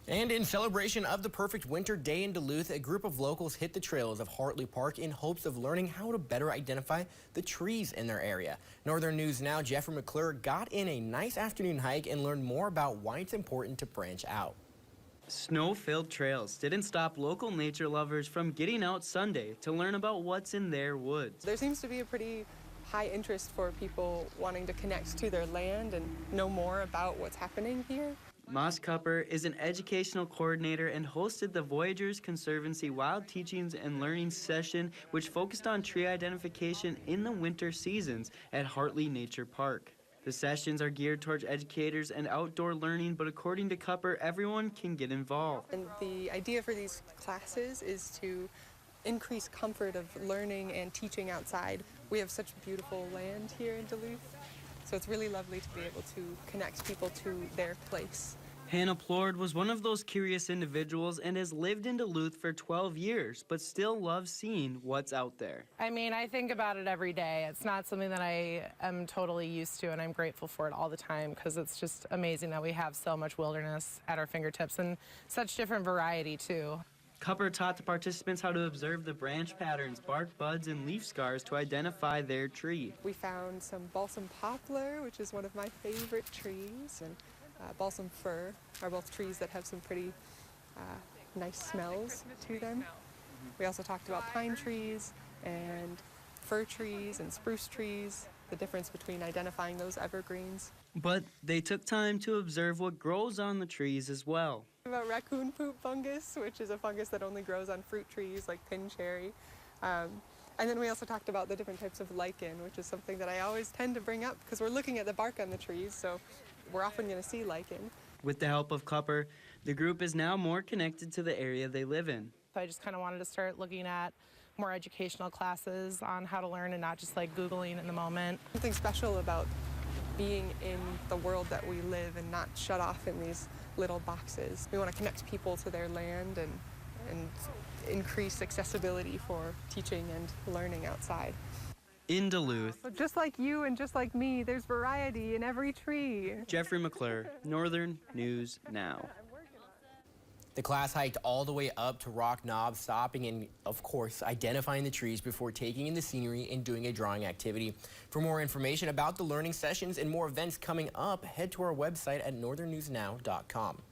And in celebration of the perfect winter day in Duluth, a group of locals hit the trails of Hartley Park in hopes of learning how to better identify the trees in their area. Northern News Now, Jeffrey McClure got in a nice afternoon hike and learned more about why it's important to branch out. Snow-filled trails didn't stop local nature lovers from getting out Sunday to learn about what's in their woods. There seems to be a pretty high interest for people wanting to connect to their land and know more about what's happening here. Moss Cupper is an educational coordinator and hosted the Voyagers Conservancy Wild Teachings and Learning session, which focused on tree identification in the winter seasons at Hartley Nature Park. The sessions are geared towards educators and outdoor learning, but according to Cupper, everyone can get involved. And the idea for these classes is to increase comfort of learning and teaching outside. We have such beautiful land here in Duluth, so it's really lovely to be able to connect people to their place. Hannah Plord was one of those curious individuals and has lived in Duluth for 12 years, but still loves seeing what's out there. I mean, I think about it every day. It's not something that I am totally used to, and I'm grateful for it all the time because it's just amazing that we have so much wilderness at our fingertips and such different variety, too. Cupper taught the participants how to observe the branch patterns, bark buds, and leaf scars to identify their tree. We found some balsam poplar, which is one of my favorite trees, and balsam fir are both trees that have some pretty nice smells to them. We also talked about pine trees and fir trees and spruce trees, the difference between identifying those evergreens. But they took time to observe what grows on the trees as well. About raccoon poop fungus, which is a fungus that only grows on fruit trees like pin cherry. And then we also talked about the different types of lichen, which is something that I always tend to bring up because we're looking at the bark on the trees, so we're often going to see lichen. With the help of Cupper, the group is now more connected to the area they live in. So I just kind of wanted to start looking at more educational classes on how to learn and not just like Googling in the moment. Something special about being in the world that we live and not shut off in these little boxes. We want to connect people to their land and increase accessibility for teaching and learning outside. In Duluth, So just like you and just like me, there's variety in every tree. Jeffrey McClure, Northern News Now. The class hiked all the way up to Rock Knob, stopping and, of course, identifying the trees before taking in the scenery and doing a drawing activity. For more information about the learning sessions and more events coming up, head to our website at northernnewsnow.com.